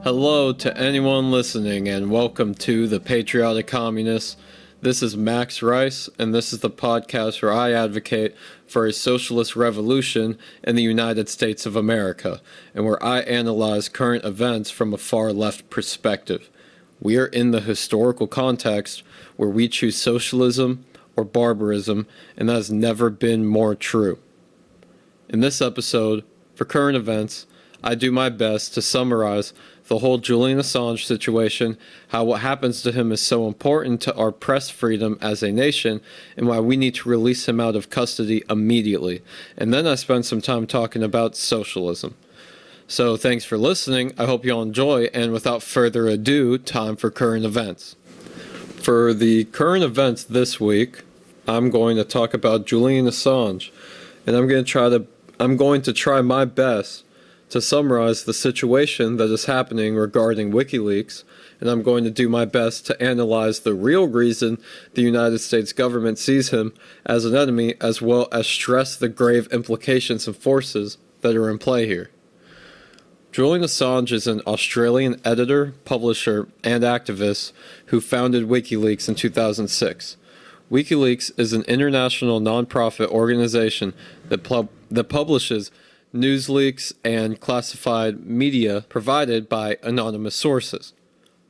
Hello to anyone listening, and welcome to The Patriotic Communists. This is Max Rice, and this is the podcast where I advocate for a socialist revolution in the United States of America, and where I analyze current events from a far-left perspective. We are in the historical context where we choose socialism or barbarism, and that has never been more true. In this episode, for current events, I do my best to summarize the whole Julian Assange situation, how what happens to him is so important to our press freedom as a nation, and why we need to release him out of custody immediately. And then I spend some time talking about socialism. So thanks for listening. I hope you all enjoy, and without further ado, time for current events. For the current events this week, I'm going to talk about Julian Assange, and I'm going to try my best to summarize the situation that is happening regarding WikiLeaks, and I'm going to do my best to analyze the real reason the United States government sees him as an enemy, as well as stress the grave implications and forces that are in play here. Julian Assange is an Australian editor, publisher, and activist who founded WikiLeaks in 2006. WikiLeaks is an international non-profit organization that publishes news leaks and classified media provided by anonymous sources.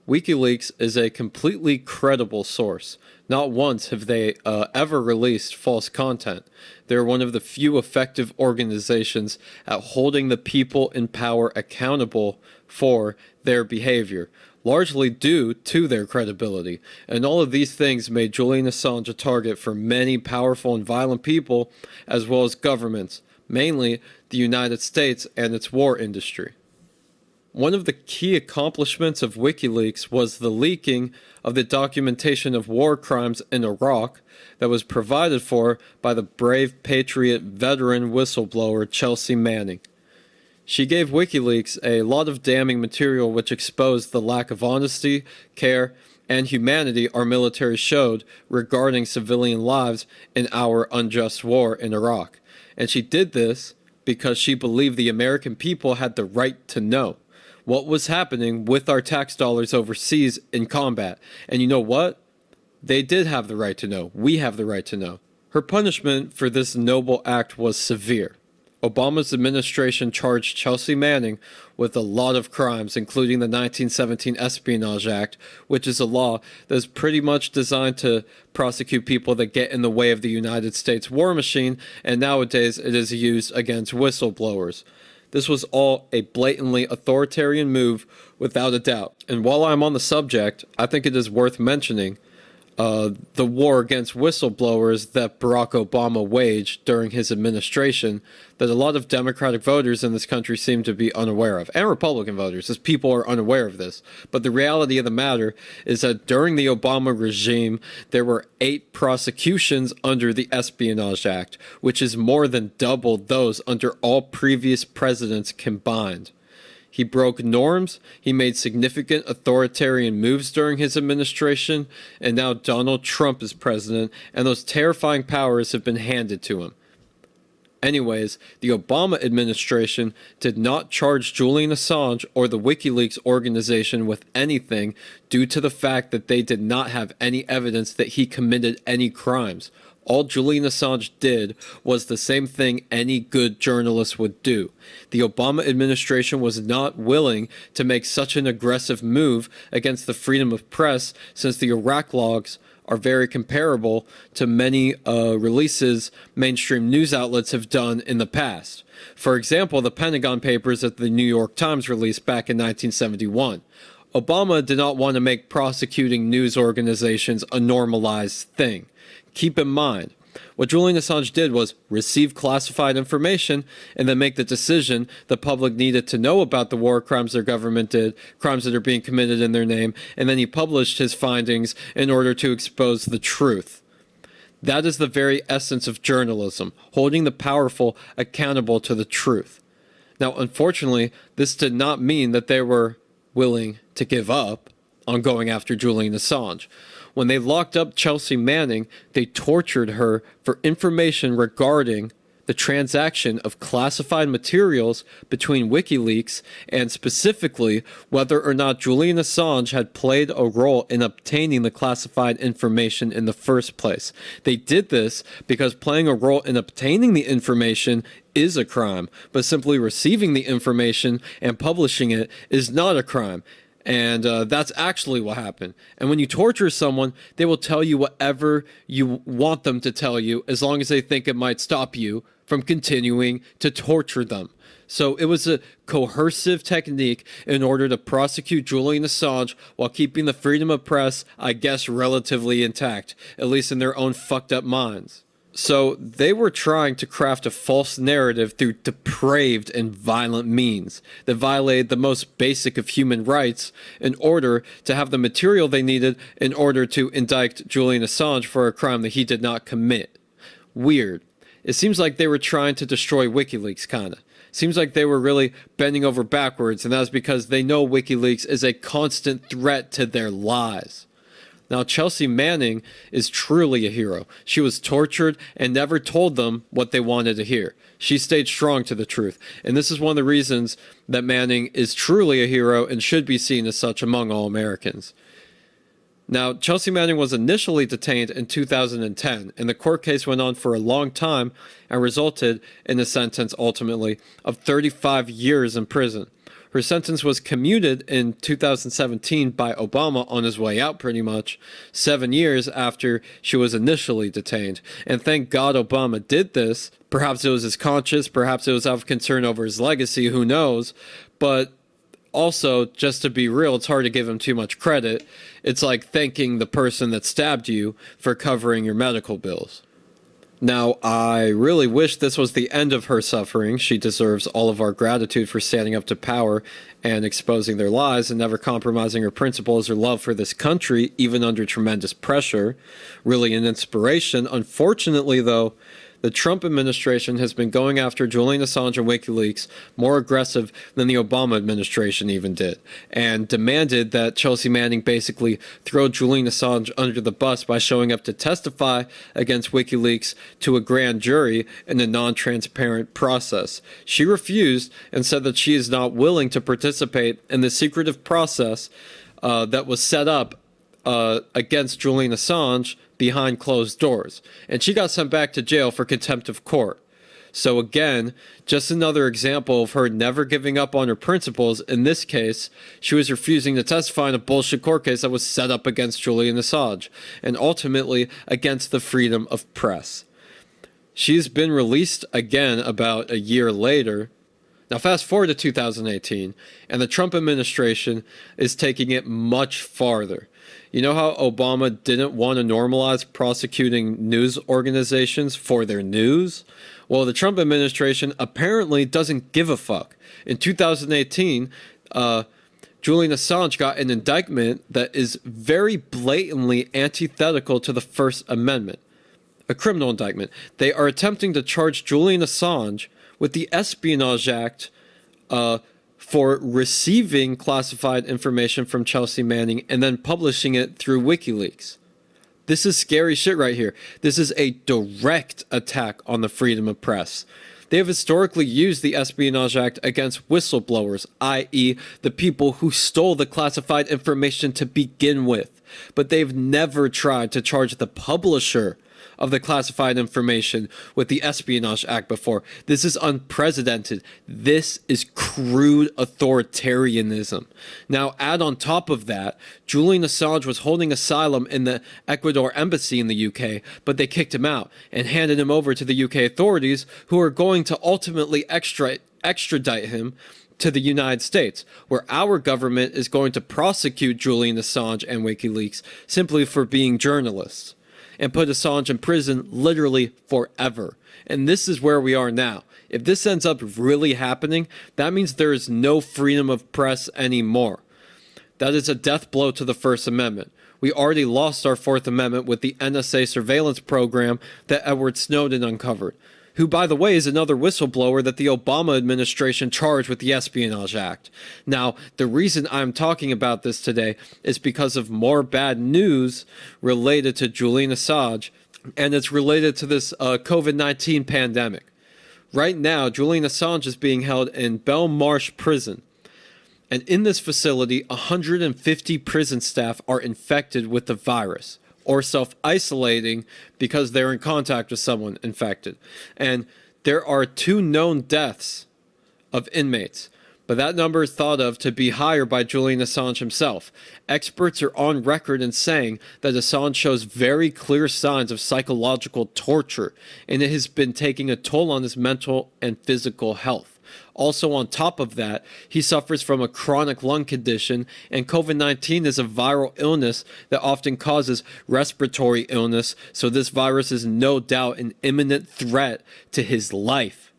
WikiLeaks is a completely credible source. Not once have they ever released false content. They're one of the few effective organizations at holding the people in power accountable for their behavior, largely due to their credibility. And all of these things made Julian Assange a target for many powerful and violent people, as well as governments, mainly the United States and its war industry. One of the key accomplishments of WikiLeaks was the leaking of the documentation of war crimes in Iraq that was provided for by the brave patriot veteran whistleblower Chelsea Manning. She gave WikiLeaks a lot of damning material which exposed the lack of honesty, care, and humanity our military showed regarding civilian lives in our unjust war in Iraq. And she did this because she believed the American people had the right to know what was happening with our tax dollars overseas in combat. And you know what? They did have the right to know. We have the right to know. Her punishment for this noble act was severe. Obama's administration charged Chelsea Manning with a lot of crimes, including the 1917 Espionage Act, which is a law that is pretty much designed to prosecute people that get in the way of the United States war machine, and nowadays it is used against whistleblowers. This was all a blatantly authoritarian move, without a doubt. And while I'm on the subject, I think it is worth mentioning the war against whistleblowers that Barack Obama waged during his administration that a lot of Democratic voters in this country seem to be unaware of, and Republican voters, as people are unaware of this. But the reality of the matter is that during the Obama regime, there were 8 prosecutions under the Espionage Act, which is more than double those under all previous presidents combined. He broke norms, he made significant authoritarian moves during his administration, and now Donald Trump is president, and those terrifying powers have been handed to him. Anyways, the Obama administration did not charge Julian Assange or the WikiLeaks organization with anything due to the fact that they did not have any evidence that he committed any crimes. All Julian Assange did was the same thing any good journalist would do. The Obama administration was not willing to make such an aggressive move against the freedom of press, since the Iraq logs are very comparable to many releases mainstream news outlets have done in the past. For example, the Pentagon Papers that the New York Times released back in 1971. Obama did not want to make prosecuting news organizations a normalized thing. Keep in mind, what Julian Assange did was receive classified information and then make the decision the public needed to know about the war crimes their government did, crimes that are being committed in their name, and then he published his findings in order to expose the truth. That is the very essence of journalism, holding the powerful accountable to the truth. Now, unfortunately, this did not mean that they were willing to give up on going after Julian Assange. When they locked up Chelsea Manning, they tortured her for information regarding the transaction of classified materials between WikiLeaks and specifically whether or not Julian Assange had played a role in obtaining the classified information in the first place. They did this because playing a role in obtaining the information is a crime, but simply receiving the information and publishing it is not a crime. And that's actually what happened. And when you torture someone, they will tell you whatever you want them to tell you as long as they think it might stop you from continuing to torture them. So it was a coercive technique in order to prosecute Julian Assange while keeping the freedom of press, I guess, relatively intact, at least in their own fucked up minds. So they were trying to craft a false narrative through depraved and violent means that violated the most basic of human rights in order to have the material they needed in order to indict Julian Assange for a crime that he did not commit. Weird. It seems like they were trying to destroy WikiLeaks, kinda. Seems like they were really bending over backwards, and that's because they know WikiLeaks is a constant threat to their lies. Now, Chelsea Manning is truly a hero. She was tortured and never told them what they wanted to hear. She stayed strong to the truth. And this is one of the reasons that Manning is truly a hero and should be seen as such among all Americans. Now, Chelsea Manning was initially detained in 2010, and the court case went on for a long time and resulted in a sentence, ultimately, of 35 years in prison. Her sentence was commuted in 2017 by Obama on his way out, pretty much, 7 years after she was initially detained. And thank God Obama did this. Perhaps it was his conscience, perhaps it was out of concern over his legacy, who knows. But also, just to be real, it's hard to give him too much credit. It's like thanking the person that stabbed you for covering your medical bills. Now, I really wish this was the end of her suffering. She deserves all of our gratitude for standing up to power and exposing their lies and never compromising her principles or love for this country, even under tremendous pressure. Really an inspiration. Unfortunately, though, the Trump administration has been going after Julian Assange and WikiLeaks more aggressive than the Obama administration even did, and demanded that Chelsea Manning basically throw Julian Assange under the bus by showing up to testify against WikiLeaks to a grand jury in a non-transparent process. She refused and said that she is not willing to participate in the secretive process that was set up against Julian Assange behind closed doors, and she got sent back to jail for contempt of court. So again, just another example of her never giving up on her principles. In this case, she was refusing to testify in a bullshit court case that was set up against Julian Assange, and ultimately against the freedom of press. She's been released again about a year later. Now fast forward to 2018, and the Trump administration is taking it much farther. You know how Obama didn't want to normalize prosecuting news organizations for their news? Well, the Trump administration apparently doesn't give a fuck. In 2018, Julian Assange got an indictment that is very blatantly antithetical to the First Amendment. A criminal indictment. They are attempting to charge Julian Assange with the Espionage Act for receiving classified information from Chelsea Manning and then publishing it through WikiLeaks. This is scary shit right here. This is a direct attack on the freedom of press. They have historically used the Espionage Act against whistleblowers, i.e. the people who stole the classified information to begin with. But they've never tried to charge the publisher of the classified information with the Espionage Act before. This is unprecedented. This is crude authoritarianism. Now, add on top of that, Julian Assange was holding asylum in the Ecuador embassy in the UK, but they kicked him out and handed him over to the UK authorities, who are going to ultimately extradite him to the United States, where our government is going to prosecute Julian Assange and WikiLeaks simply for being journalists, and put Assange in prison literally forever. And this is where we are now. If this ends up really happening, that means there is no freedom of press anymore. That is a death blow to the First Amendment. We already lost our Fourth Amendment with the NSA surveillance program that Edward Snowden uncovered, who, by the way, is another whistleblower that the Obama administration charged with the Espionage Act. Now, the reason I'm talking about this today is because of more bad news related to Julian Assange, and it's related to this COVID-19 pandemic. Right now, Julian Assange is being held in Belmarsh Prison. And in this facility, 150 prison staff are infected with the virus or self-isolating because they're in contact with someone infected. And there are 2 known deaths of inmates, but that number is thought of to be higher by Julian Assange himself. Experts are on record in saying that Assange shows very clear signs of psychological torture, and it has been taking a toll on his mental and physical health. Also, on top of that, he suffers from a chronic lung condition, and COVID-19 is a viral illness that often causes respiratory illness, so this virus is no doubt an imminent threat to his life.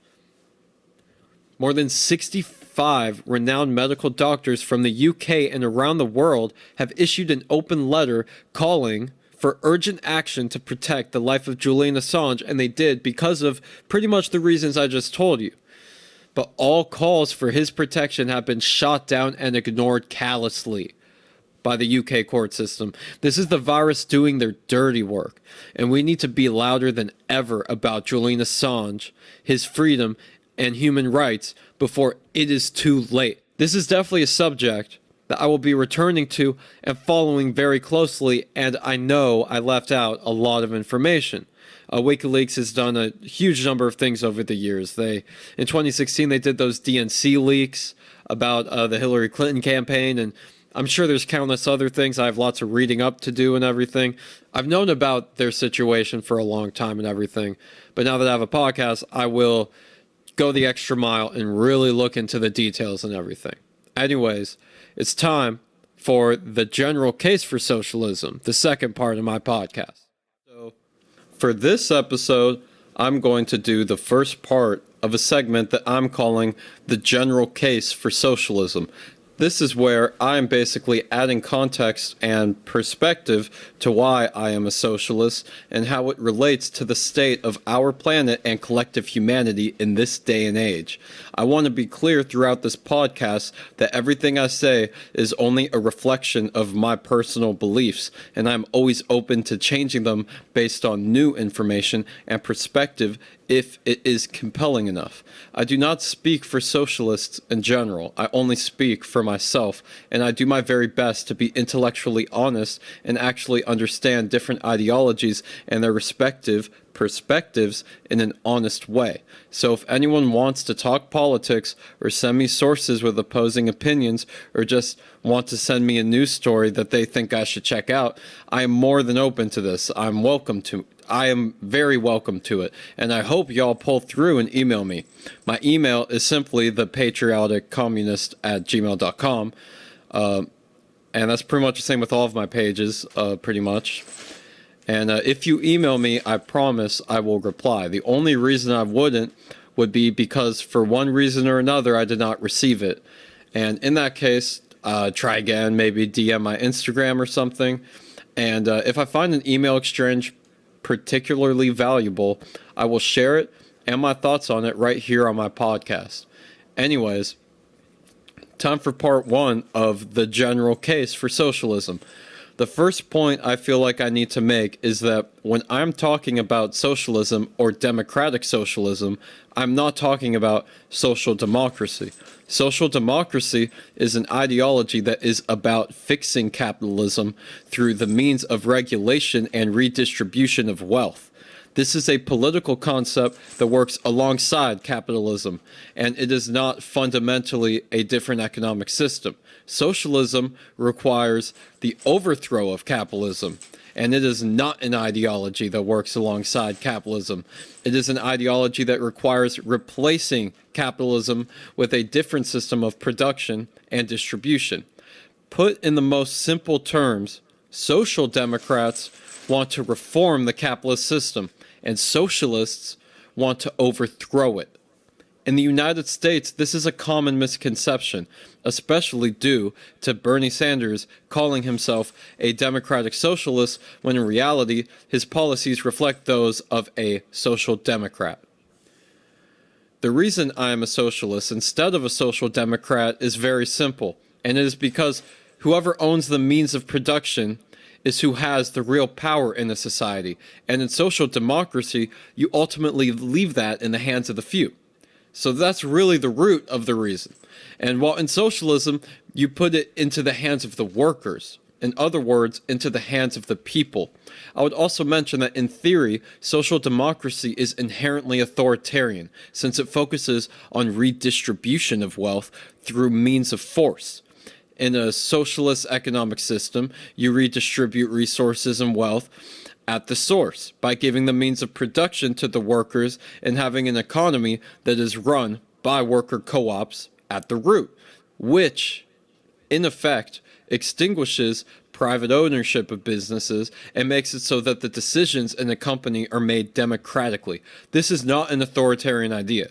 More than 65 renowned medical doctors from the UK and around the world have issued an open letter calling for urgent action to protect the life of Julian Assange, and they did because of pretty much the reasons I just told you. But all calls for his protection have been shot down and ignored callously by the UK court system. This is the virus doing their dirty work, and we need to be louder than ever about Julian Assange, his freedom, and human rights before it is too late. This is definitely a subject that I will be returning to and following very closely, and I know I left out a lot of information. WikiLeaks has done a huge number of things over the years. In 2016, they did those DNC leaks about the Hillary Clinton campaign, and I'm sure there's countless other things. I have lots of reading up to do and everything. I've known about their situation for a long time and everything, but now that I have a podcast, I will go the extra mile and really look into the details and everything. Anyways, it's time for the general case for socialism, the second part of my podcast. For this episode, I'm going to do the first part of a segment that I'm calling the general case for socialism. This is where I'm basically adding context and perspective to why I am a socialist and how it relates to the state of our planet and collective humanity in this day and age. I want to be clear throughout this podcast that everything I say is only a reflection of my personal beliefs, and I'm always open to changing them based on new information and perspective if it is compelling enough. I do not speak for socialists in general. I only speak for myself, and I do my very best to be intellectually honest and actually understand different ideologies and their respective perspectives in an honest way. So if anyone wants to talk politics or send me sources with opposing opinions or just want to send me a news story that they think I should check out, I am more than open to this. I am very welcome to it, and I hope y'all pull through and email me. My email is simply thepatrioticcommunist@gmail.com, and that's pretty much the same with all of my pages, pretty much. And if you email me, I promise I will reply. The only reason I wouldn't would be because for one reason or another I did not receive it. And in that case, try again, maybe DM my Instagram or something. And if I find an email exchange particularly valuable, I will share it and my thoughts on it right here on my podcast. Anyways, time for part 1 of the general case for socialism. The first point I feel like I need to make is that when I'm talking about socialism or democratic socialism, I'm not talking about social democracy. Social democracy is an ideology that is about fixing capitalism through the means of regulation and redistribution of wealth. This is a political concept that works alongside capitalism, and it is not fundamentally a different economic system. Socialism requires the overthrow of capitalism, and it is not an ideology that works alongside capitalism. It is an ideology that requires replacing capitalism with a different system of production and distribution. Put in the most simple terms, social democrats want to reform the capitalist system, and socialists want to overthrow it. In the United States, this is a common misconception, especially due to Bernie Sanders calling himself a democratic socialist when in reality his policies reflect those of a social democrat. The reason I am a socialist instead of a social democrat is very simple, and it is because whoever owns the means of production is who has the real power in a society. And in social democracy, you ultimately leave that in the hands of the few. So that's really the root of the reason. And while in socialism, you put it into the hands of the workers. In other words, into the hands of the people. I would also mention that in theory, social democracy is inherently authoritarian, since it focuses on redistribution of wealth through means of force. In a socialist economic system, you redistribute resources and wealth at the source by giving the means of production to the workers and having an economy that is run by worker co-ops at the root, which, in effect, extinguishes private ownership of businesses and makes it so that the decisions in a company are made democratically. This is not an authoritarian idea.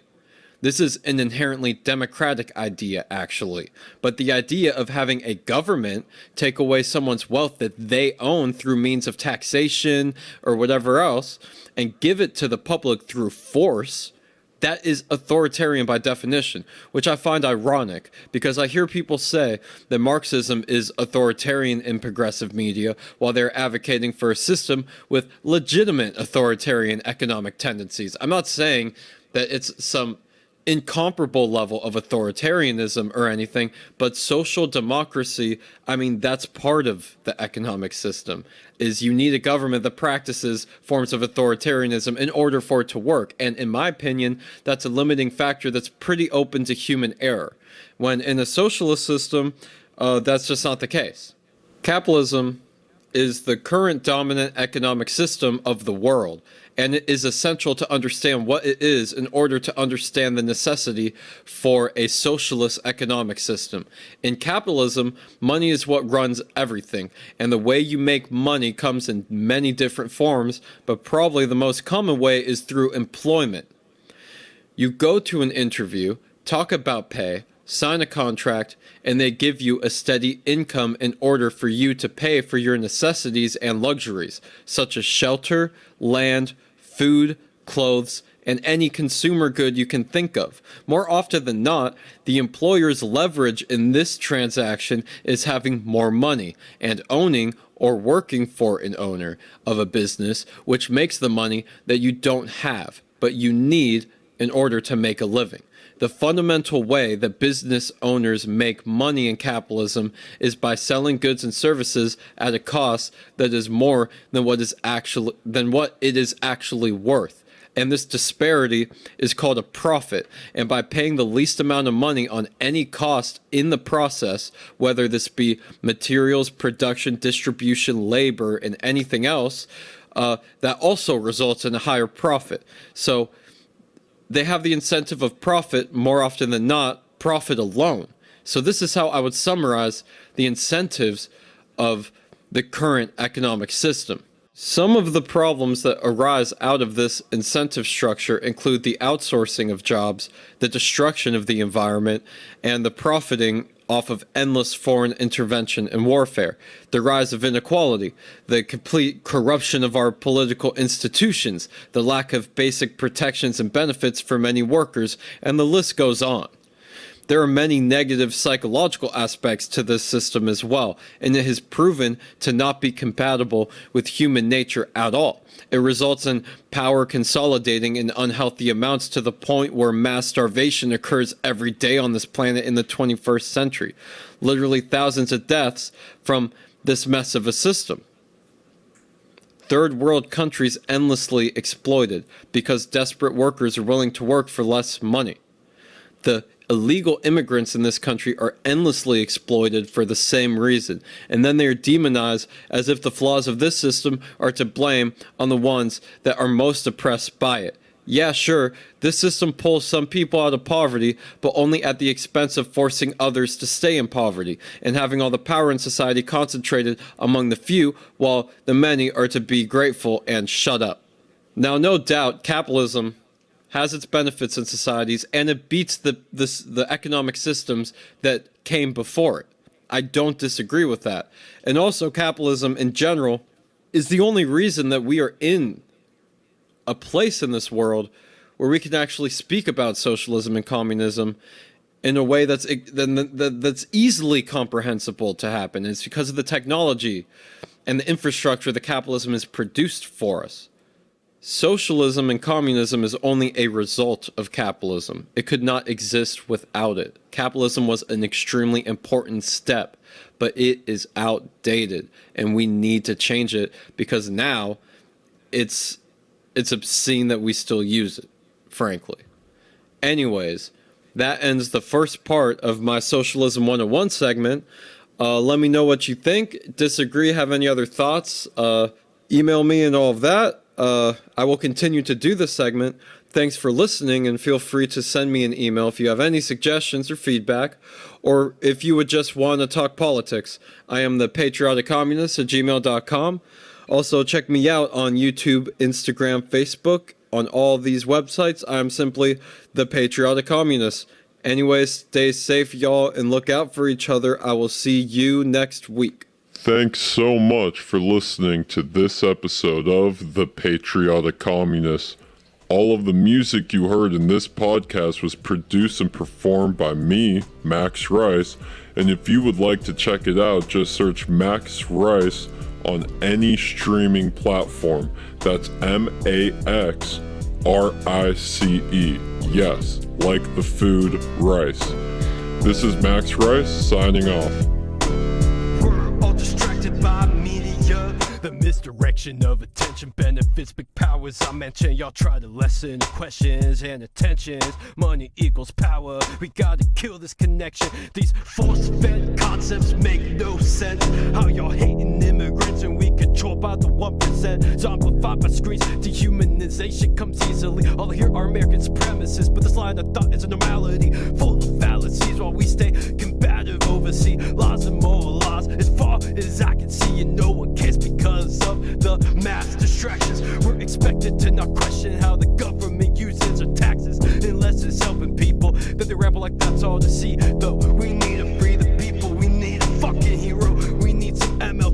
This is an inherently democratic idea, actually. But the idea of having a government take away someone's wealth that they own through means of taxation or whatever else and give it to the public through force, that is authoritarian by definition, which I find ironic because I hear people say that Marxism is authoritarian in progressive media while they're advocating for a system with legitimate authoritarian economic tendencies. I'm not saying that it's some incomparable level of authoritarianism or anything, but social democracy, I mean, that's part of the economic system, is you need a government that practices forms of authoritarianism in order for it to work. And in my opinion, that's a limiting factor that's pretty open to human error. When in a socialist system, that's just not the case. Capitalism is the current dominant economic system of the world, and it is essential to understand what it is in order to understand the necessity for a socialist economic system. In capitalism, money is what runs everything, and the way you make money comes in many different forms, but probably the most common way is through employment. You go to an interview, talk about pay, sign a contract, and they give you a steady income in order for you to pay for your necessities and luxuries, such as shelter, land, food, clothes, and any consumer good you can think of. More often than not, the employer's leverage in this transaction is having more money and owning or working for an owner of a business, which makes the money that you don't have, but you need in order to make a living. The fundamental way that business owners make money in capitalism is by selling goods and services at a cost that is more than what it is actually worth. And this disparity is called a profit. And by paying the least amount of money on any cost in the process, whether this be materials, production, distribution, labor, and anything else, that also results in a higher profit. So they have the incentive of profit more often than not, profit alone. So this is how I would summarize the incentives of the current economic system. Some of the problems that arise out of this incentive structure include the outsourcing of jobs, the destruction of the environment, and the profiting off of endless foreign intervention and warfare, the rise of inequality, the complete corruption of our political institutions, the lack of basic protections and benefits for many workers, and the list goes on. There are many negative psychological aspects to this system as well, and it has proven to not be compatible with human nature at all. It results in power consolidating in unhealthy amounts to the point where mass starvation occurs every day on this planet in the 21st century. Literally thousands of deaths from this mess of a system. Third world countries endlessly exploited because desperate workers are willing to work for less money. The illegal immigrants in this country are endlessly exploited for the same reason, and then they are demonized as if the flaws of this system are to blame on the ones that are most oppressed by it. Yeah, sure, this system pulls some people out of poverty, but only at the expense of forcing others to stay in poverty, and having all the power in society concentrated among the few, while the many are to be grateful and shut up. Now, no doubt, capitalism has its benefits in societies, and it beats the economic systems that came before it. I don't disagree with that. And also, capitalism in general is the only reason that we are in a place in this world where we can actually speak about socialism and communism in a way that's easily comprehensible to happen. It's because of the technology and the infrastructure that capitalism has produced for us. Socialism and communism is only a result of capitalism. It could not exist without it. Capitalism was an extremely important step, but it is outdated, and we need to change it because now it's obscene that we still use it, frankly. Anyways, that ends the first part of my Socialism 101 segment. Let me know what you think. Disagree, have any other thoughts? Email me and all of that. I will continue to do this segment. Thanks for listening, and feel free to send me an email if you have any suggestions or feedback, or if you would just want to talk politics. I am the Patriotic Communist at gmail.com. Also, check me out on YouTube, Instagram, Facebook. On all these websites, I'm simply the Patriotic Communist. Anyways, stay safe, y'all, and look out for each other. I will see you next week. Thanks so much for listening to this episode of The Patriotic Communist. All of the music you heard in this podcast was produced and performed by me, Max Rice, and if you would like to check it out, just search Max Rice on any streaming platform. That's MAXRICE. Yes, like the food rice. This is Max Rice signing off. By media, the misdirection of attention benefits big powers I mentioned. Y'all try to lessen the questions and attentions. Money equals power, we gotta kill this connection. These force-fed concepts make no sense. How y'all hating immigrants and we controlled by the 1%. Zombified by screens, dehumanization comes easily. All I hear are American supremacists, but this line of thought is a normality, full of fallacies while we stay combative overseas. Laws and more laws, as far as I can see, and no one cares because of the mass distractions. We're expected to not question how the government uses our taxes unless it's helping people. Then they ramble like that's all to see. The